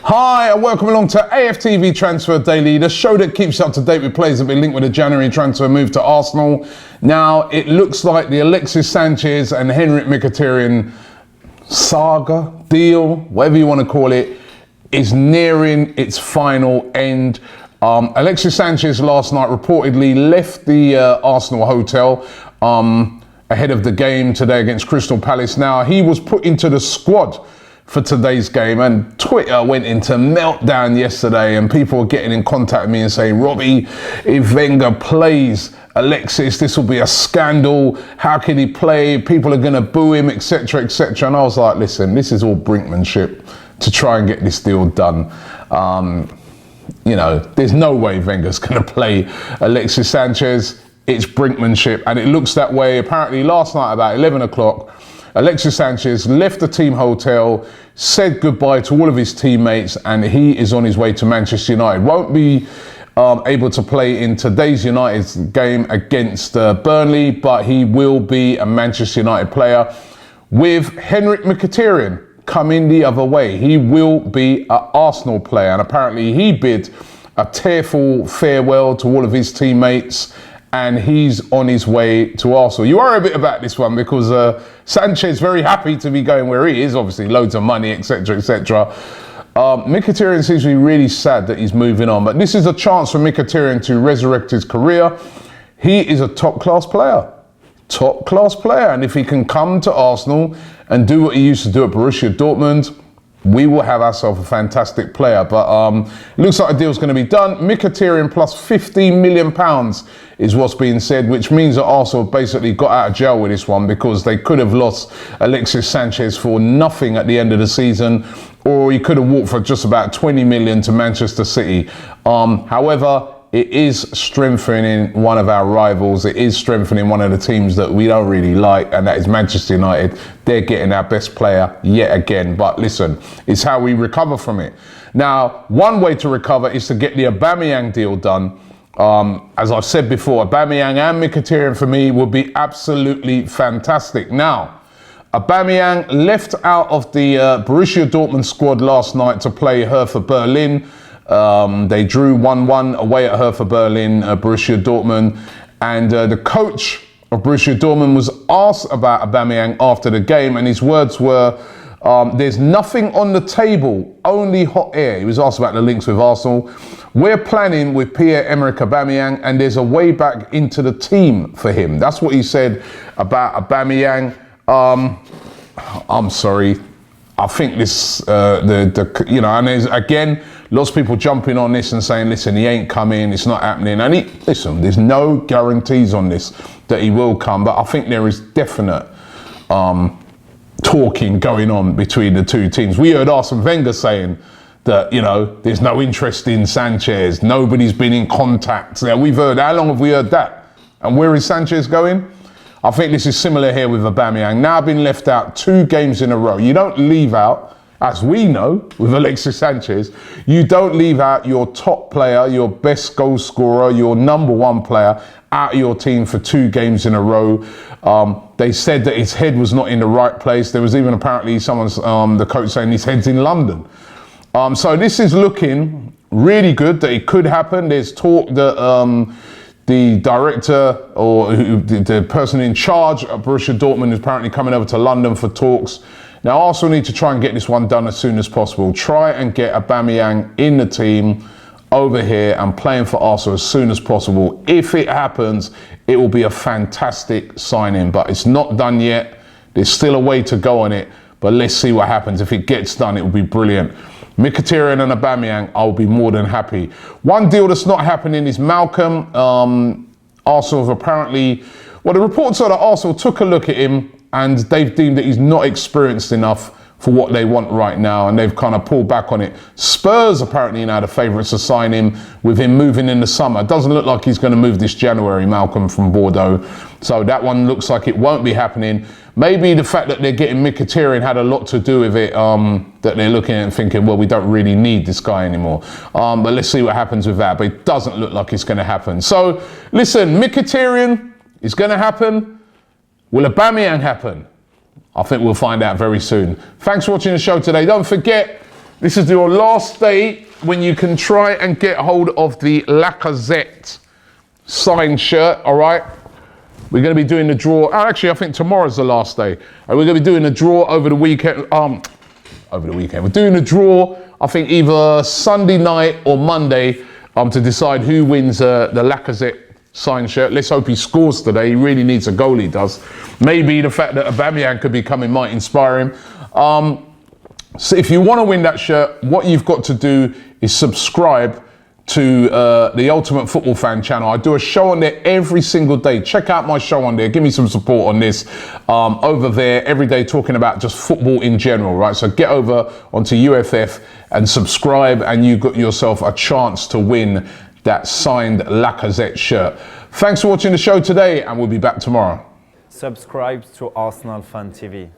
Hi and welcome along to AFTV Transfer Daily, the show that keeps you up to date with players that have been linked with a January transfer move to Arsenal. Now, it looks like the Alexis Sanchez and Henrikh Mkhitaryan saga, deal, whatever you want to call it, is nearing its final end. Alexis Sanchez last night reportedly left the Arsenal hotel ahead of the game today against Crystal Palace. Now, he was put into the squad for today's game, and Twitter went into meltdown yesterday, and people were getting in contact with me and saying, Robbie, if Wenger plays Alexis, this will be a scandal. How can he play? People are going to boo him, etc., etc. And I was like, listen, this is all brinkmanship to try and get this deal done. You know, there's no way Wenger's going to play Alexis Sanchez. It's brinkmanship, and it looks that way. Apparently last night about 11 o'clock, Alexis Sanchez left the team hotel, said goodbye to all of his teammates, and he is on his way to Manchester United. Won't be able to play in today's United game against Burnley, but he will be a Manchester United player. With Henrikh Mkhitaryan coming the other way, he will be an Arsenal player, and apparently he bid a tearful farewell to all of his teammates, and he's on his way to Arsenal. You worry a bit about this one because Sanchez very happy to be going where he is, obviously loads of money, etc., etc. Mkhitaryan seems to be really sad that he's moving on, but this is a chance for Mkhitaryan to resurrect his career. He is a top-class player, and if he can come to Arsenal and do what he used to do at Borussia Dortmund, we will have ourselves a fantastic player. But it looks like a deal's going to be done. Mkhitaryan plus £15 million is what's being said, which means that Arsenal basically got out of jail with this one, because they could have lost Alexis Sanchez for nothing at the end of the season, or he could have walked for just about 20 million to Manchester City. However, it is strengthening one of our rivals. It is strengthening one of the teams that we don't really like, and that is Manchester United. They're getting our best player yet again. But listen, it's how we recover from it. Now, one way to recover is to get the Aubameyang deal done. As I've said before, Aubameyang and Mkhitaryan for me would be absolutely fantastic. Now, Aubameyang left out of the Borussia Dortmund squad last night to play Hertha Berlin. They drew 1-1 away at Hertha Berlin, Borussia Dortmund, and the coach of Borussia Dortmund was asked about Aubameyang after the game, and his words were, there's nothing on the table, only hot air. He was asked about the links with Arsenal. We're planning with Pierre-Emerick Aubameyang, and there's a way back into the team for him. That's what he said about Aubameyang. I'm sorry. I think this, you know, and there's, again, lots of people jumping on this and saying, listen, he ain't coming, it's not happening. And listen, there's no guarantees on this that he will come, but I think there is definite talking going on between the two teams. We heard Arsene Wenger saying that, you know, there's no interest in Sanchez, nobody's been in contact. Now, we've heard, how long have we heard that? And where is Sanchez going? I think this is similar here with Aubameyang. Now been left out 2 games in a row. You don't leave out, as we know with Alexis Sanchez, you don't leave out your top player, your best goal scorer, your number 1 player out of your team for 2 games in a row. They said that his head was not in the right place. There was even apparently someone's, the coach saying his head's in London. So this is looking really good that it could happen. There's talk that the director or the person in charge of Borussia Dortmund is apparently coming over to London for talks. Now, Arsenal need to try and get this one done as soon as possible. Try and get Aubameyang in the team over here and playing for Arsenal as soon as possible. If it happens, it will be a fantastic signing, but it's not done yet. There's still a way to go on it, but let's see what happens. If it gets done, it will be brilliant. Mkhitaryan and Aubameyang, I'll be more than happy. One deal that's not happening is Malcolm. Arsenal have apparently, well, the reports are that Arsenal took a look at him and they've deemed that he's not experienced enough for what they want right now, and they've kind of pulled back on it. Spurs apparently now the favourites to sign him, with him moving in the summer. It doesn't look like he's going to move this January, Malcolm from Bordeaux. So that one looks like it won't be happening. Maybe the fact that they're getting Mkhitaryan had a lot to do with it, that they're looking at and thinking, well, we don't really need this guy anymore. But let's see what happens with that. But it doesn't look like it's going to happen. So listen, Mkhitaryan is going to happen. Will Aubameyang happen? I think we'll find out very soon. Thanks for watching the show today. Don't forget, This is your last day when you can try and get hold of the Lacazette signed shirt, all right? We're going to be doing the draw. Actually, I think tomorrow's the last day. We're going to be doing a draw over the weekend. We're doing a draw, I think, either Sunday night or Monday to decide who wins the Lacazette signed shirt. Let's hope he scores today. He really needs a goal, he does. Maybe the fact that Aubameyang could be coming might inspire him. So if you want to win that shirt, what you've got to do is subscribe to the Ultimate Football Fan channel. I do a show on there every single day. Check out my show on there. Give me some support on this. Over there every day, talking about just football in general, right? So get over onto UFF and subscribe, and you got yourself a chance to win that signed Lacazette shirt. Thanks for watching the show today, and we'll be back tomorrow. Subscribe to ArsenalFanTV.